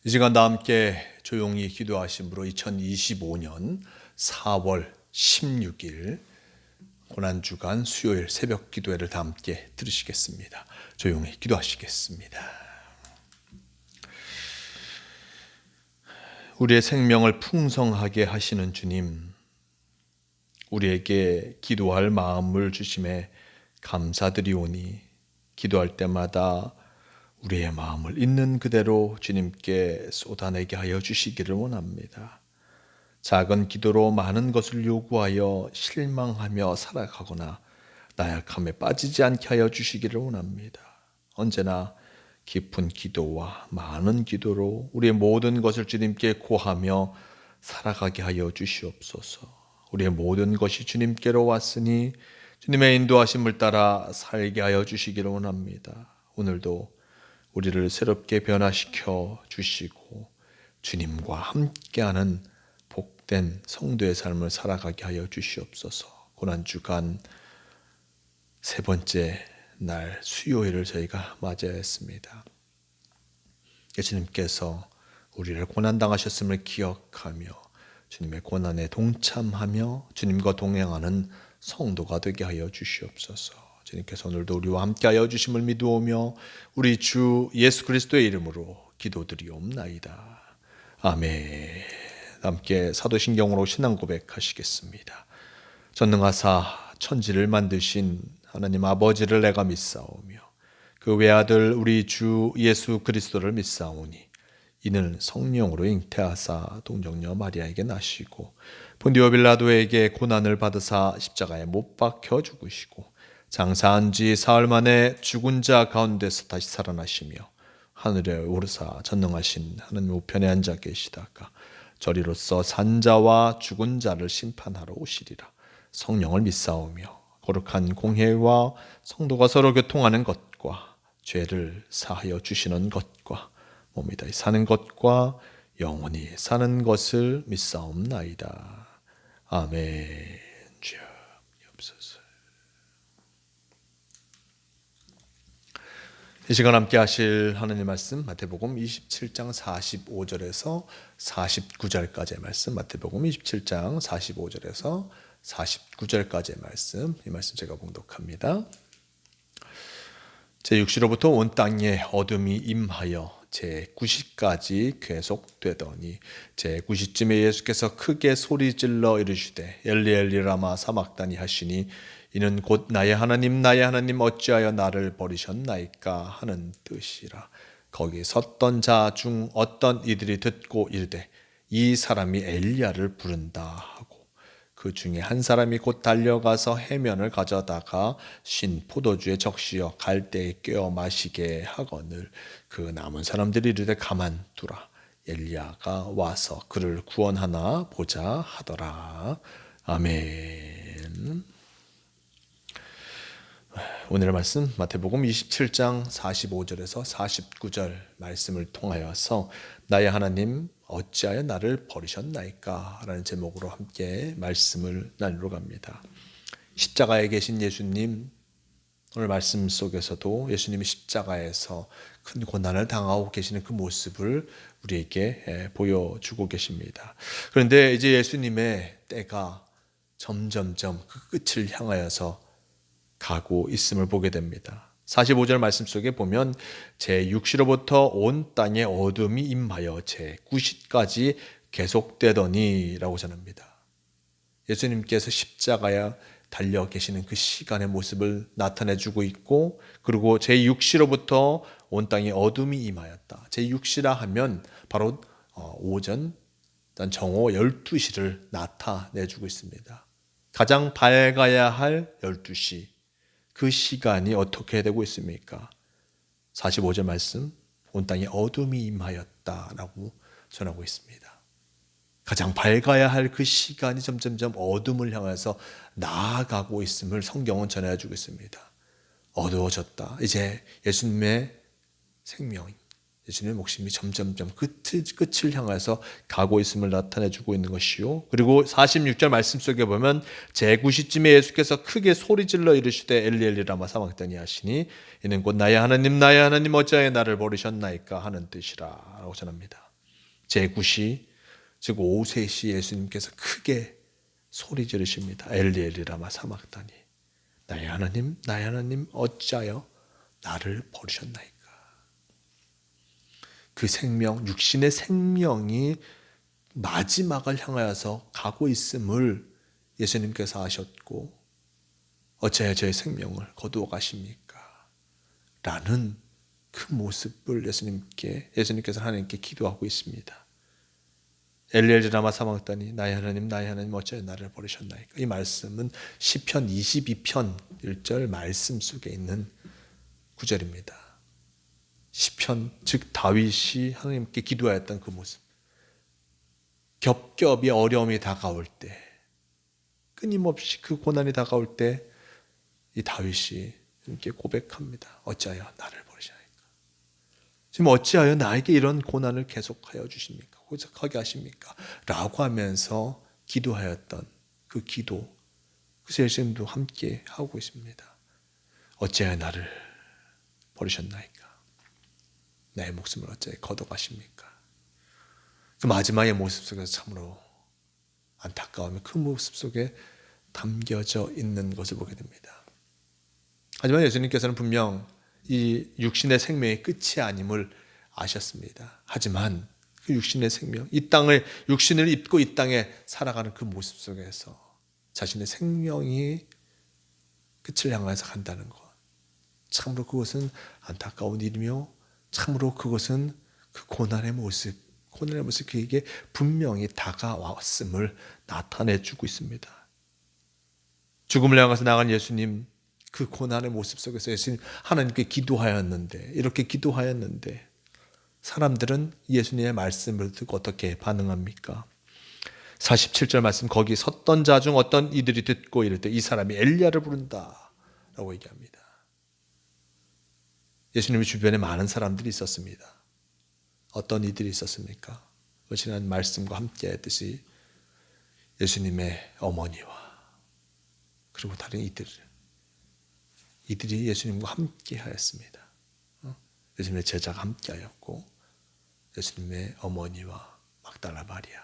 이 시간 다 함께 조용히 기도하심으로 2025년 4월 16일 고난주간 수요일 새벽 기도회를 다 함께 들으시겠습니다. 조용히 기도하시겠습니다. 우리의 생명을 풍성하게 하시는 주님, 우리에게 기도할 마음을 주심에 감사드리오니 기도할 때마다 우리의 마음을 있는 그대로 주님께 쏟아내게 하여 주시기를 원합니다. 작은 기도로 많은 것을 요구하여 실망하며 살아가거나 나약함에 빠지지 않게 하여 주시기를 원합니다. 언제나 깊은 기도와 많은 기도로 우리의 모든 것을 주님께 고하며 살아가게 하여 주시옵소서. 우리의 모든 것이 주님께로 왔으니 주님의 인도하심을 따라 살게 하여 주시기를 원합니다. 오늘도 우리를 새롭게 변화시켜 주시고 주님과 함께하는 복된 성도의 삶을 살아가게 하여 주시옵소서. 고난주간 세 번째 날 수요일을 저희가 맞이했습니다. 예수님께서 우리를 고난당하셨음을 기억하며 주님의 고난에 동참하며 주님과 동행하는 성도가 되게 하여 주시옵소서. 주님께서 오늘도 우리와 함께하여 주심을 믿으오며 우리 주 예수 그리스도의 이름으로 기도드리옵나이다. 아멘. 함께 사도신경으로 신앙 고백하시겠습니다. 전능하사 천지를 만드신 하나님 아버지를 내가 믿사오며 그 외아들 우리 주 예수 그리스도를 믿사오니 이는 성령으로 잉태하사 동정녀 마리아에게 나시고 본디오 빌라도에게 고난을 받으사 십자가에 못 박혀 죽으시고 장사한 지 사흘 만에 죽은 자 가운데서 다시 살아나시며 하늘에 오르사 전능하신 하나님 우편에 앉아 계시다가 저리로서 산자와 죽은 자를 심판하러 오시리라. 성령을 믿사오며 거룩한 공회와 성도가 서로 교통하는 것과 죄를 사하여 주시는 것과 몸이 다시 사는 것과 영원히 사는 것을 믿사옵나이다. 아멘. 주여 없소서. 이 시간 함께 하실 하나님 말씀 마태복음 27장 45절에서 49절까지의 말씀, 마태복음 27장 45절에서 49절까지의 말씀, 이 말씀 제가 봉독합니다. 제6시로부터 온 땅에 어둠이 임하여 제9시까지 계속되더니 제9시쯤에 예수께서 크게 소리질러 이르시되 엘리 엘리 라마 사막다니 하시니 이는 곧 나의 하나님 어찌하여 나를 버리셨나이까 하는 뜻이라. 거기 섰던 자 중 어떤 이들이 듣고 이르되 이 사람이 엘리야를 부른다 하고 그 중에 한 사람이 곧 달려가서 해면을 가져다가 신 포도주에 적시어 갈대에 꿰어 마시게 하거늘 그 남은 사람들이 이르되 가만두라 엘리야가 와서 그를 구원하나 보자 하더라. 아멘. 오늘의 말씀 마태복음 27장 45절에서 49절 말씀을 통하여서 나의 하나님 어찌하여 나를 버리셨나이까 라는 제목으로 함께 말씀을 나누러 갑니다. 십자가에 계신 예수님, 오늘 말씀 속에서도 예수님이 십자가에서 큰 고난을 당하고 계시는 그 모습을 우리에게 보여주고 계십니다. 그런데 이제 예수님의 때가 점점점 그 끝을 향하여서 가고 있음을 보게 됩니다. 45절 말씀 속에 보면 제6시로부터 온 땅에 어둠이 임하여 제9시까지 계속되더니 라고 전합니다. 예수님께서 십자가에 달려 계시는 그 시간의 모습을 나타내주고 있고, 그리고 제6시로부터 온 땅에 어둠이 임하였다. 제6시라 하면 바로 오전 정오 12시를 나타내주고 있습니다. 가장 밝아야 할 12시, 그 시간이 어떻게 되고 있습니까? 45절 말씀, 온 땅에 어둠이 임하였다라고 전하고 있습니다. 가장 밝아야 할 그 시간이 점점점 어둠을 향해서 나아가고 있음을 성경은 전해주고 있습니다. 어두워졌다. 이제 예수님의 생명, 예수님의 목숨이 점점점 끝을 향해서 가고 있음을 나타내주고 있는 것이요. 그리고 46절 말씀 속에 보면 제9시쯤에 예수께서 크게 소리질러 이르시되 엘리 엘리 라마 사막다니 하시니 이는 곧 나의 하나님 어찌하여 나를 버리셨나이까 하는 뜻이라 라고 전합니다. 제9시 즉 오후 3시 예수님께서 크게 소리 지르십니다. 엘리 엘리 라마 사막다니 나의 하나님 어찌하여 나를 버리셨나이까. 그 생명, 육신의 생명이 마지막을 향하여서 가고 있음을 예수님께서 아셨고 어찌하여 저의 생명을 거두어 가십니까? 라는 그 모습을 예수님께서 하나님께 기도하고 있습니다. 엘리엘리 라마 사막다니 나의 하나님 어찌하여 나를 버리셨나이까. 이 말씀은 시편 22편 1절 말씀 속에 있는 구절입니다. 시편 즉 다윗이 하나님께 기도하였던 그 모습. 겹겹이 어려움이 다가올 때, 끊임없이 그 고난이 다가올 때 이 다윗이 이렇게 고백합니다. 어찌하여 나를 버리시나이까. 지금 어찌하여 나에게 이런 고난을 계속하여 주십니까? 고속하게 하십니까? 라고 하면서 기도하였던 그 기도. 그래서 예수님도 함께 하고 있습니다. 어찌하여 나를 버리셨나이까? 나의 목숨을 어찌하여 걷어가십니까? 그 마지막의 모습 속에서 참으로 안타까움이 그 모습 속에 담겨져 있는 것을 보게 됩니다. 하지만 예수님께서는 분명 이 육신의 생명의 끝이 아님을 아셨습니다. 하지만 그 육신의 생명, 육신을 입고 이 땅에 살아가는 그 모습 속에서 자신의 생명이 끝을 향해서 간다는 것, 참으로 그것은 안타까운 일이며 참으로 그것은 그 고난의 모습 그에게 분명히 다가왔음을 나타내주고 있습니다. 죽음을 향해서 나간 예수님, 그 고난의 모습 속에서 예수님 하나님께 이렇게 기도하였는데 사람들은 예수님의 말씀을 듣고 어떻게 반응합니까? 47절 말씀, 거기 섰던 자 중 어떤 이들이 듣고 이를 때 이 사람이 엘리야를 부른다 라고 얘기합니다. 예수님의 주변에 많은 사람들이 있었습니다. 어떤 이들이 있었습니까? 지난 말씀과 함께 했듯이 예수님의 어머니와 그리고 다른 이들이 예수님과 함께 하였습니다. 예수님의 제자가 함께 하였고 예수님의 어머니와 막달라 마리아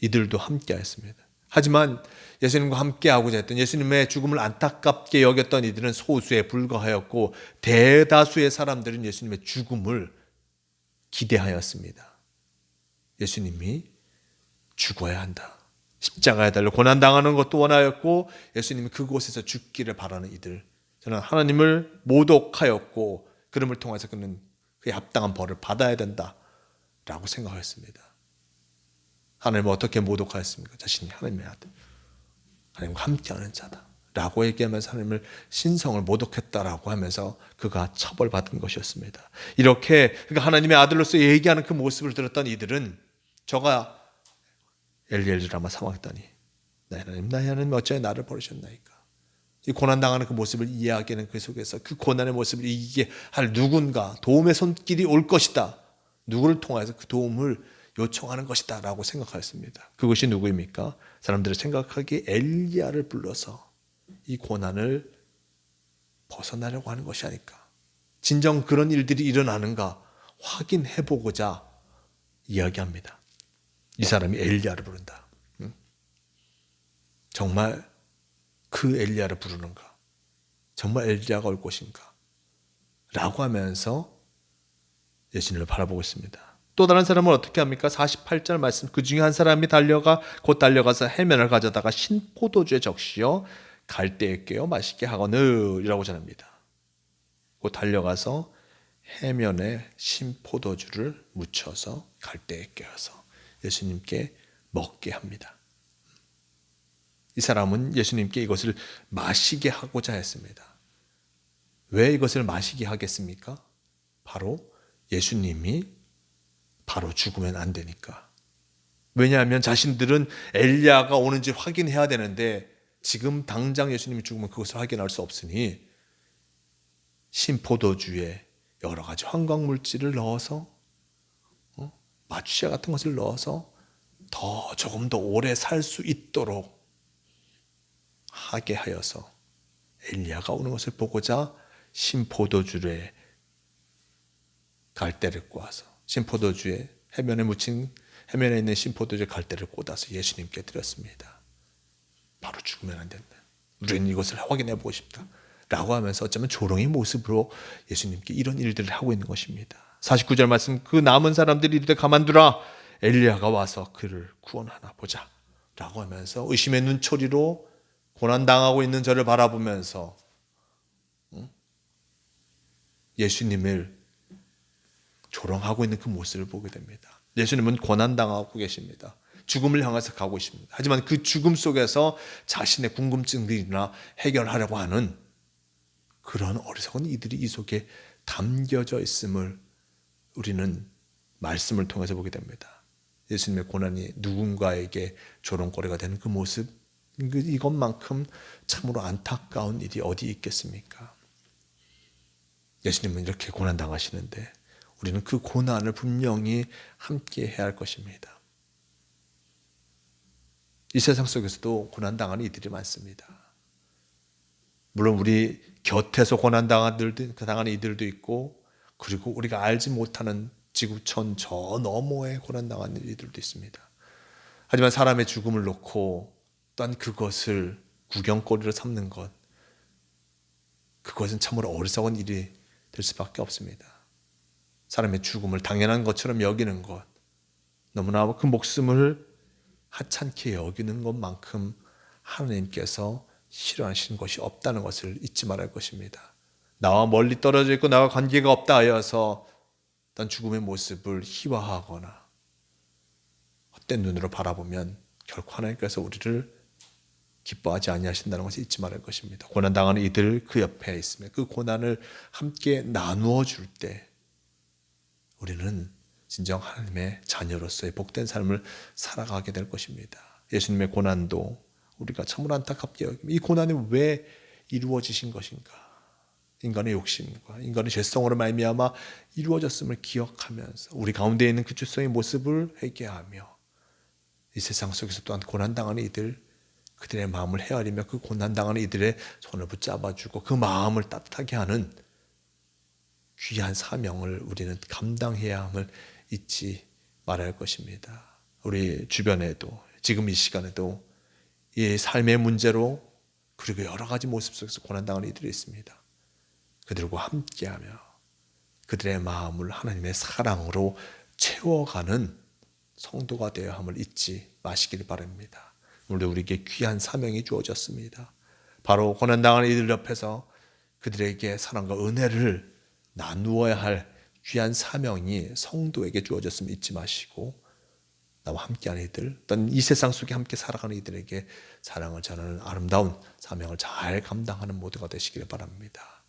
이들도 함께 하였습니다. 하지만 예수님과 함께 하고자 했던, 예수님의 죽음을 안타깝게 여겼던 이들은 소수에 불과하였고 대다수의 사람들은 예수님의 죽음을 기대하였습니다. 예수님이 죽어야 한다, 십자가에 달려 고난당하는 것도 원하였고 예수님이 그곳에서 죽기를 바라는 이들, 저는 하나님을 모독하였고 그름을 통해서 그는 그에 합당한 벌을 받아야 된다라고 생각했습니다. 하나님을 어떻게 모독하였습니까? 자신이 하나님의 아들, 하나님과 함께하는 자다 라고 얘기하면서 하나님을 신성을 모독했다라고 하면서 그가 처벌받은 것이었습니다. 이렇게 그러니까 하나님의 아들로서 얘기하는 그 모습을 들었던 이들은 저가 엘리 라마 사막다니 나의 하나님 어찌하여 나를 버리셨나이까. 이 고난당하는 그 모습을 이해하기에는 그 속에서 그 고난의 모습을 이기게 할 누군가, 도움의 손길이 올 것이다, 누구를 통해서 그 도움을 요청하는 것이다 라고 생각하였습니다. 그것이 누구입니까? 사람들이 생각하기에 엘리야를 불러서 이 고난을 벗어나려고 하는 것이 아닐까, 진정 그런 일들이 일어나는가 확인해보고자 이야기합니다. 이 사람이 엘리야를 부른다. 정말 그 엘리야를 부르는가? 정말 엘리야가 올 것인가? 라고 하면서 예수님을 바라보고 있습니다. 또 다른 사람은 어떻게 합니까? 48절 말씀, 그 중에 한 사람이 곧 달려가서 해면을 가져다가 신포도주에 적시어 갈대에 꿰어 마시게 하거늘 이라고 전합니다. 곧 달려가서 해면에 신포도주를 묻혀서 갈대에 꿰어서 예수님께 먹게 합니다. 이 사람은 예수님께 이것을 마시게 하고자 했습니다. 왜 이것을 마시게 하겠습니까? 바로 예수님이 바로 죽으면 안 되니까. 왜냐하면 자신들은 엘리야가 오는지 확인해야 되는데 지금 당장 예수님이 죽으면 그것을 확인할 수 없으니 신포도주에 여러 가지 황광물질을 넣어서 마취제 같은 것을 넣어서 조금 더 오래 살 수 있도록 하게 하여서 엘리야가 오는 것을 보고자 신포도주에 갈대를 꼬아서 신포도주에 해면에 있는 신포도주 갈대를 꽂아서 예수님께 드렸습니다. 바로 죽으면 안 된다. 우리는 이것을 확인해 보고 싶다. 라고 하면서 어쩌면 조롱의 모습으로 예수님께 이런 일들을 하고 있는 것입니다. 49절 말씀, 그 남은 사람들이 이르되 가만두라, 엘리야가 와서 그를 구원하나 보자 라고 하면서 의심의 눈초리로 고난당하고 있는 저를 바라보면서 예수님을 조롱하고 있는 그 모습을 보게 됩니다. 예수님은 고난당하고 계십니다. 죽음을 향해서 가고 있습니다. 하지만 그 죽음 속에서 자신의 궁금증들이나 해결하려고 하는 그런 어리석은 이들이 이 속에 담겨져 있음을 우리는 말씀을 통해서 보게 됩니다. 예수님의 고난이 누군가에게 조롱거리가 되는 그 모습, 이것만큼 참으로 안타까운 일이 어디 있겠습니까? 예수님은 이렇게 고난당하시는데 우리는 그 고난을 분명히 함께 해야 할 것입니다. 이 세상 속에서도 고난당하는 이들이 많습니다. 물론 우리 곁에서 고난당하는 이들도 있고, 그리고 우리가 알지 못하는 지구촌 저 너머에 고난당하는 이들도 있습니다. 하지만 사람의 죽음을 놓고 또한 그것을 구경거리로 삼는 것, 그것은 참으로 어리석은 일이 될 수밖에 없습니다. 사람의 죽음을 당연한 것처럼 여기는 것, 너무나 그 목숨을 하찮게 여기는 것만큼 하나님께서 싫어하시는 것이 없다는 것을 잊지 말아야 할 것입니다. 나와 멀리 떨어져 있고 나와 관계가 없다 하여서 어떤 죽음의 모습을 희화하거나 헛된 눈으로 바라보면 결코 하나님께서 우리를 기뻐하지 아니하신다는 것을 잊지 말아야 할 것입니다. 고난당하는 이들 그 옆에 있으면 그 고난을 함께 나누어 줄 때 우리는 진정 하나님의 자녀로서의 복된 삶을 살아가게 될 것입니다. 예수님의 고난도 우리가 참으로 안타깝게 여깁니다. 이 고난이 왜 이루어지신 것인가? 인간의 욕심과 인간의 죄성으로 말미암아 이루어졌음을 기억하면서 우리 가운데 있는 그 죄성의 모습을 회개하며 이 세상 속에서 또한 고난당하는 이들, 그들의 마음을 헤아리며 그 고난당하는 이들의 손을 붙잡아주고 그 마음을 따뜻하게 하는 귀한 사명을 우리는 감당해야 함을 잊지 말아야 할 것입니다. 우리 주변에도 지금 이 시간에도 이 삶의 문제로 그리고 여러 가지 모습 속에서 고난당하는 이들이 있습니다. 그들과 함께하며 그들의 마음을 하나님의 사랑으로 채워가는 성도가 되어야 함을 잊지 마시길 바랍니다. 오늘도 우리에게 귀한 사명이 주어졌습니다. 바로 고난당하는 이들 옆에서 그들에게 사랑과 은혜를 나누어야 할 귀한 사명이 성도에게 주어졌음을 잊지 마시고 나와 함께하는 이들, 또는 이 세상 속에 함께 살아가는 이들에게 사랑을 전하는 아름다운 사명을 잘 감당하는 모두가 되시기를 바랍니다.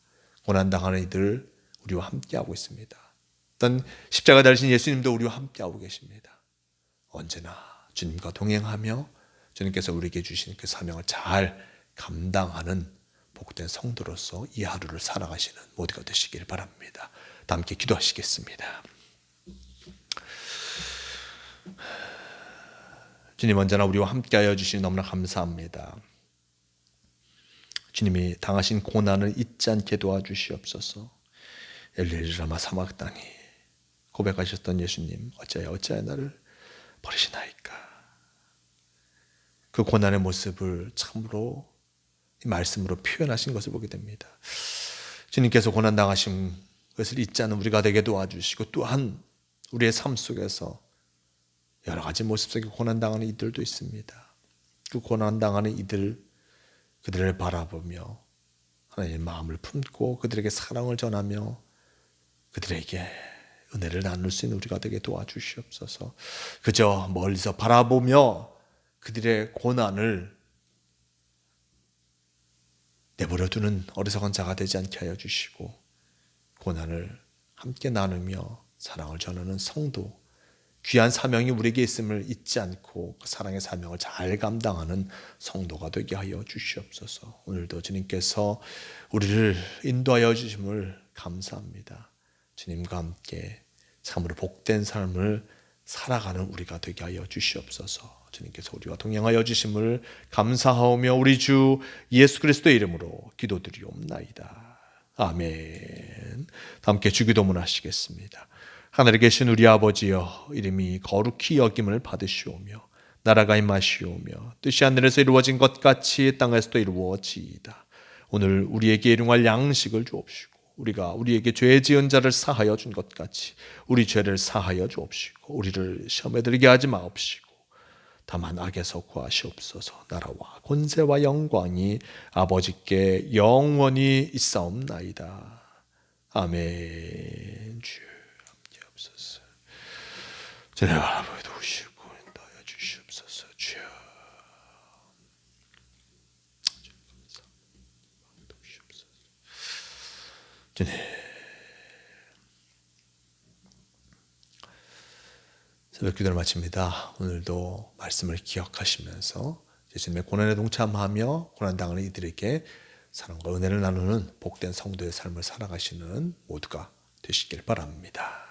고난당하는 이들 우리와 함께하고 있습니다. 또한 십자가 달리신 예수님도 우리와 함께하고 계십니다. 언제나 주님과 동행하며 주님께서 우리에게 주신 그 사명을 잘 감당하는 복된 성도로서 이 하루를 살아가시는 모두가 되시길 바랍니다. 다 함께 기도하시겠습니다. 주님, 언제나 우리와 함께하여 주시니 너무나 감사합니다. 주님이 당하신 고난을 잊지 않게 도와주시옵소서. 엘리 라마 사막단이 고백하셨던 예수님, 어찌하여 나를 버리시나이까. 그 고난의 모습을 참으로 이 말씀으로 표현하신 것을 보게 됩니다. 주님께서 고난당하신 것을 잊지 않은 우리가 되게 도와주시고, 또한 우리의 삶 속에서 여러 가지 모습 속에 고난당하는 이들도 있습니다. 그 고난당하는 그들을 바라보며 하나님의 마음을 품고 그들에게 사랑을 전하며 그들에게 은혜를 나눌 수 있는 우리가 되게 도와주시옵소서. 그저 멀리서 바라보며 그들의 고난을 내버려두는 어리석은 자가 되지 않게 하여 주시고, 고난을 함께 나누며 사랑을 전하는 성도, 귀한 사명이 우리에게 있음을 잊지 않고 그 사랑의 사명을 잘 감당하는 성도가 되게 하여 주시옵소서. 오늘도 주님께서 우리를 인도하여 주심을 감사합니다. 주님과 함께 참으로 복된 삶을 살아가는 우리가 되게 하여 주시옵소서. 주님께서 우리와 동행하여 주심을 감사하오며 우리 주 예수 그리스도의 이름으로 기도드리옵나이다. 아멘. 다 함께 주기도문 하시겠습니다. 하늘에 계신 우리 아버지여, 이름이 거룩히 여김을 받으시오며 나라가 임하시오며 뜻이 하늘에서 이루어진 것 같이 땅에서도 이루어지이다. 오늘 우리에게 일용할 양식을 주옵시고 우리가 우리에게 죄 지은 자를 사하여 준 것 같이 우리 죄를 사하여 주옵시고 우리를 시험에 들게 하지 마옵시고 다만 악에서 구하시옵소서. 나라와 권세와 영광이 아버지께 영원히 있사옵나이다. 아멘. 주 함께하옵소서. 주님 아버지 도우시고 인도하여 주시옵소서. 주여 도우시옵소서. 주님 새벽 기도를 마칩니다. 오늘도 말씀을 기억하시면서 예수님의 고난에 동참하며 고난당하는 이들에게 사랑과 은혜를 나누는 복된 성도의 삶을 살아가시는 모두가 되시길 바랍니다.